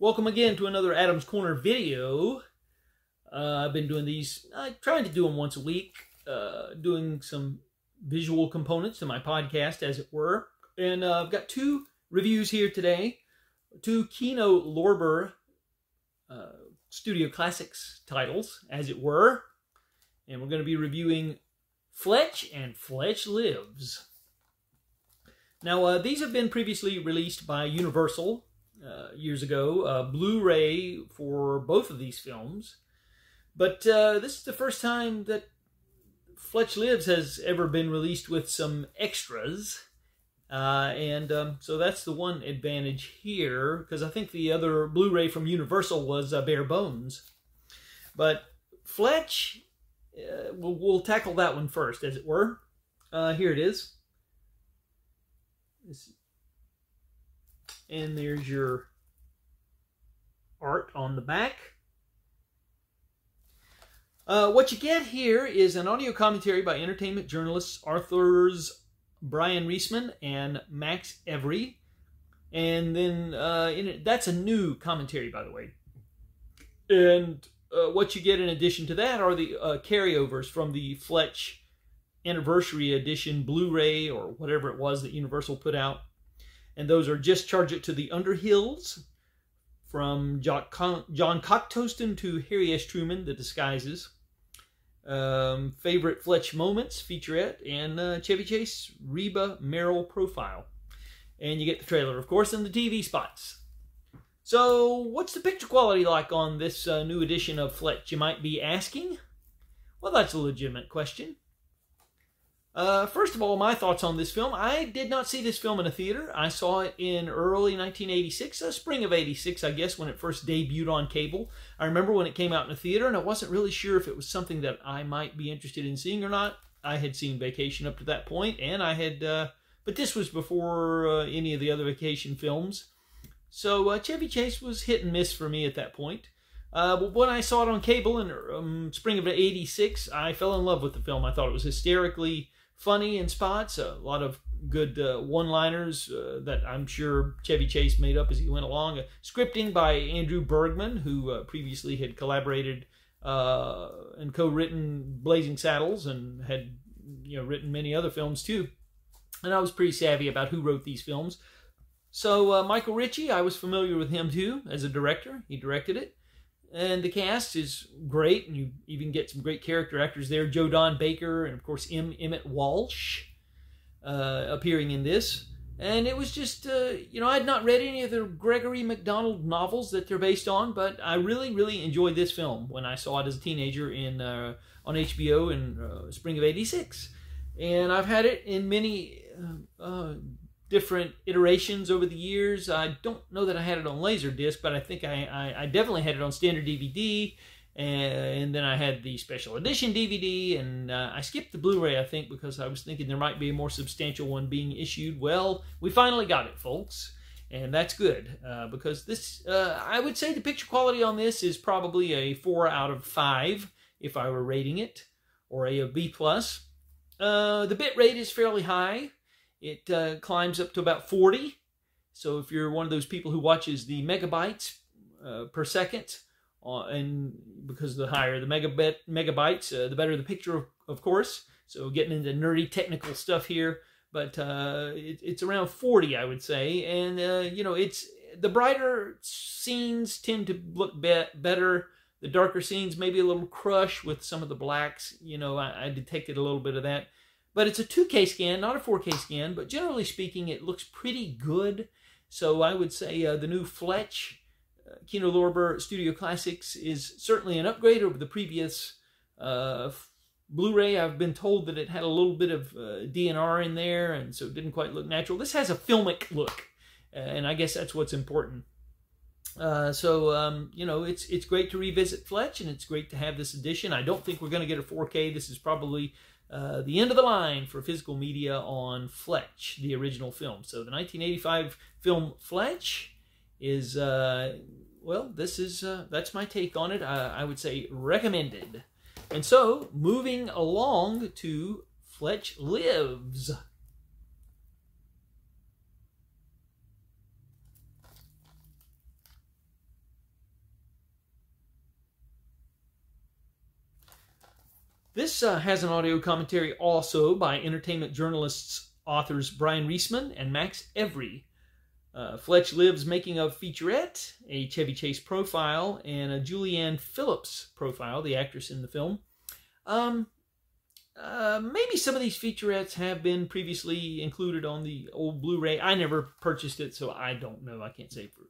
Welcome again to another Adam's Corner video. I've been doing these, trying to do them once a week, doing some visual components to my podcast, as it were. And I've got two reviews here today, two Kino Lorber Studio Classics titles, as it were. And we're going to be reviewing Fletch and Fletch Lives. Now, these have been previously released by Universal years ago, Blu Ray for both of these films. But this is the first time that Fletch Lives has ever been released with some extras. So that's the one advantage here, because I think the other Blu Ray from Universal was bare bones. But Fletch, we'll tackle that one first, as it were. Here it is. And there's your art on the back. What you get here is an audio commentary by entertainment journalists Arthur's Brian Reisman and Max Every. And then that's a new commentary, by the way. And what you get in addition to that are the carryovers from the Fletch Anniversary Edition Blu-ray, or whatever it was that Universal put out. And those are Just Charge It to the Underhills, from John Cocktoaston to Harry S. Truman, The Disguises. Favorite Fletch Moments featurette, and Chevy Chase Reba Merrill profile. And you get the trailer, of course, and the TV spots. So, what's the picture quality like on this new edition of Fletch, you might be asking? Well, that's a legitimate question. First of all, my thoughts on this film. I did not see this film in a theater. I saw it in early 1986, spring of 86, I guess, when it first debuted on cable. I remember when it came out in a theater, and I wasn't really sure if it was something that I might be interested in seeing or not. I had seen Vacation up to that point, and I had, but this was before any of the other Vacation films. So Chevy Chase was hit and miss for me at that point. But when I saw it on cable in spring of 86, I fell in love with the film. I thought it was hysterically funny in spots, a lot of good one-liners that I'm sure Chevy Chase made up as he went along. Scripting by Andrew Bergman, who previously had collaborated and co-written Blazing Saddles and had written many other films too. And I was pretty savvy about who wrote these films. So Michael Ritchie, I was familiar with him too as a director. He directed it. And the cast is great, and you even get some great character actors there. Joe Don Baker and, of course, Emmett Walsh appearing in this. And it was just, I had not read any of the Gregory MacDonald novels that they're based on, but I really, really enjoyed this film when I saw it as a teenager on HBO in spring of 86. And I've had it in many different iterations over the years. I don't know that I had it on Laserdisc, but I think I definitely had it on standard DVD, and then I had the special edition DVD, and I skipped the Blu-ray, I think, because I was thinking there might be a more substantial one being issued. Well, we finally got it, folks, and that's good, because this, I would say the picture quality on this is probably a 4 out of 5, if I were rating it, or a B+. The bit rate is fairly high. It climbs up to about 40. So if you're one of those people who watches the megabytes per second, and because the higher the megabytes, the better the picture, of course. So getting into nerdy technical stuff here, but it's around 40, I would say. And it's the brighter scenes tend to look better. The darker scenes maybe a little crush with some of the blacks. I detected a little bit of that. But it's a 2K scan, not a 4K scan, but generally speaking, it looks pretty good. So I would say the new Fletch Kino Lorber Studio Classics is certainly an upgrade over the previous Blu-ray. I've been told that it had a little bit of DNR in there, and so it didn't quite look natural. This has a filmic look, and I guess that's what's important. It's great to revisit Fletch, and it's great to have this edition. I don't think we're going to get a 4K. This is probably the end of the line for physical media on Fletch, the original film. So the 1985 film Fletch is, that's my take on it. I would say recommended. And so, moving along to Fletch Lives. This has an audio commentary also by entertainment journalists, authors Brian Reisman and Max Every. Fletch Lives making of featurette, a Chevy Chase profile, and a Julianne Phillips profile, the actress in the film. Maybe some of these featurettes have been previously included on the old Blu Ray. I never purchased it, so I don't know. I can't say for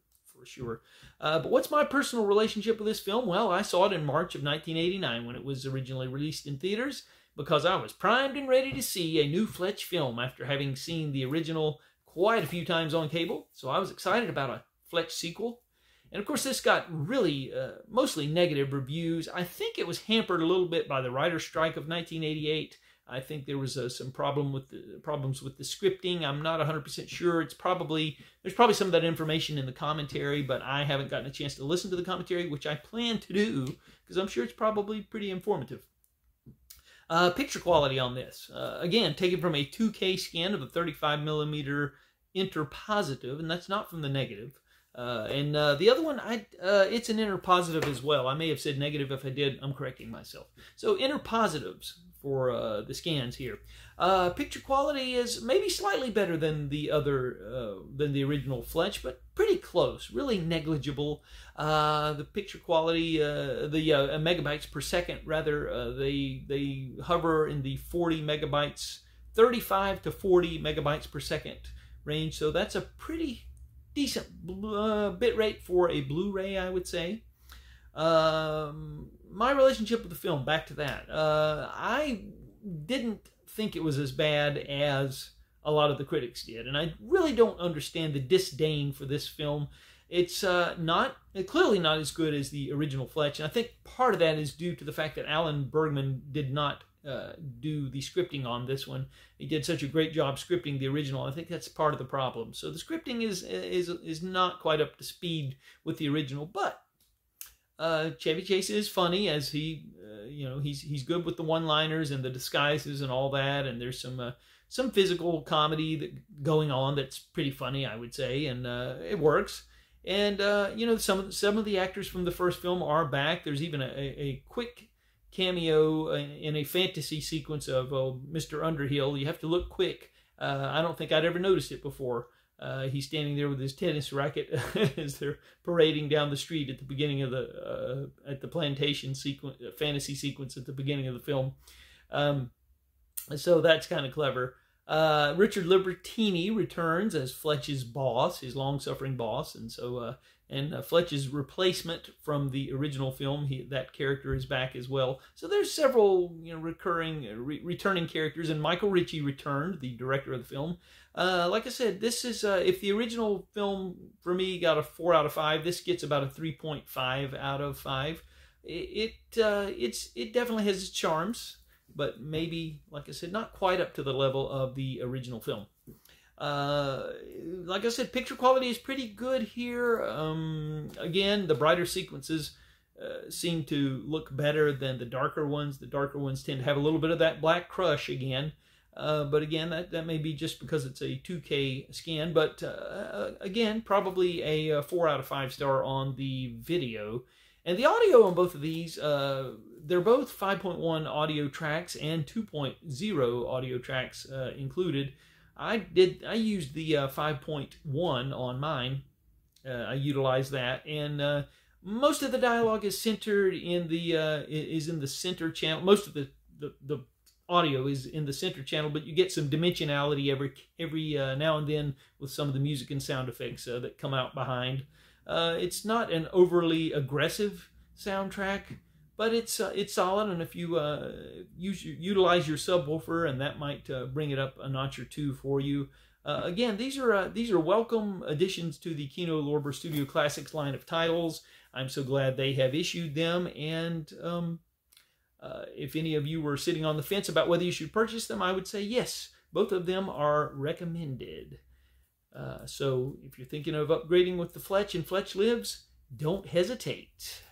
sure. But what's my personal relationship with this film? Well, I saw it in March of 1989 when it was originally released in theaters because I was primed and ready to see a new Fletch film after having seen the original quite a few times on cable. So I was excited about a Fletch sequel. And of course, this got really mostly negative reviews. I think it was hampered a little bit by the writer's strike of 1988. I think there was some problems with the scripting. I'm not 100% sure. There's probably some of that information in the commentary, but I haven't gotten a chance to listen to the commentary, which I plan to do because I'm sure it's probably pretty informative. Picture quality on this, again, taken from a 2K scan of a 35mm interpositive, and that's not from the negative. And the other one, it's an interpositive as well. I may have said negative. If I did, I'm correcting myself. So interpositives for the scans here. Picture quality is maybe slightly better than the original Fletch, but pretty close, really negligible. The picture quality, the megabytes per second, rather, they hover in the 40 megabytes, 35 to 40 megabytes per second range. So that's a pretty decent bit rate for a Blu Ray, I would say. My relationship with the film, back to that. I didn't think it was as bad as a lot of the critics did, and I really don't understand the disdain for this film. It's clearly not as good as the original Fletch, and I think part of that is due to the fact that Alan Bergman did not do the scripting on this one. He did such a great job scripting the original. I think that's part of the problem. So the scripting is not quite up to speed with the original, but Chevy Chase is funny, as he's good with the one-liners and the disguises and all that, and there's some physical comedy going on that's pretty funny, I would say, and it works. And some of the actors from the first film are back. There's even a quick cameo in a fantasy sequence of Mr. Underhill. You have to look quick. I don't think I'd ever noticed it before. He's standing there with his tennis racket as they're parading down the street at the beginning of at the plantation fantasy sequence at the beginning of the film. So that's kind of clever. Richard Libertini returns as Fletch's boss, his long-suffering boss, and so Fletch's replacement from the original film, that character is back as well. So there's several returning characters, and Michael Ritchie returned, the director of the film. Like I said, this is if the original film for me got a 4 out of 5, this gets about a 3.5 out of 5. It definitely has its charms, but maybe, like I said, not quite up to the level of the original film. Like I said, picture quality is pretty good here. Again, the brighter sequences seem to look better than the darker ones. The darker ones tend to have a little bit of that black crush again. But again, that may be just because it's a 2K scan. But again, probably a 4 out of 5 star on the video. And the audio on both of these, they're both 5.1 audio tracks and 2.0 audio tracks included. I used the 5.1 on mine. I utilized that, and most of the dialogue is centered in the center channel. Most of the audio is in the center channel, but you get some dimensionality every now and then with some of the music and sound effects that come out behind. It's not an overly aggressive soundtrack, but it's solid, and if you utilize your subwoofer, and that might bring it up a notch or two for you. Again, these are welcome additions to the Kino Lorber Studio Classics line of titles. I'm so glad they have issued them, and if any of you were sitting on the fence about whether you should purchase them, I would say yes, both of them are recommended. So if you're thinking of upgrading with the Fletch and Fletch Lives, don't hesitate.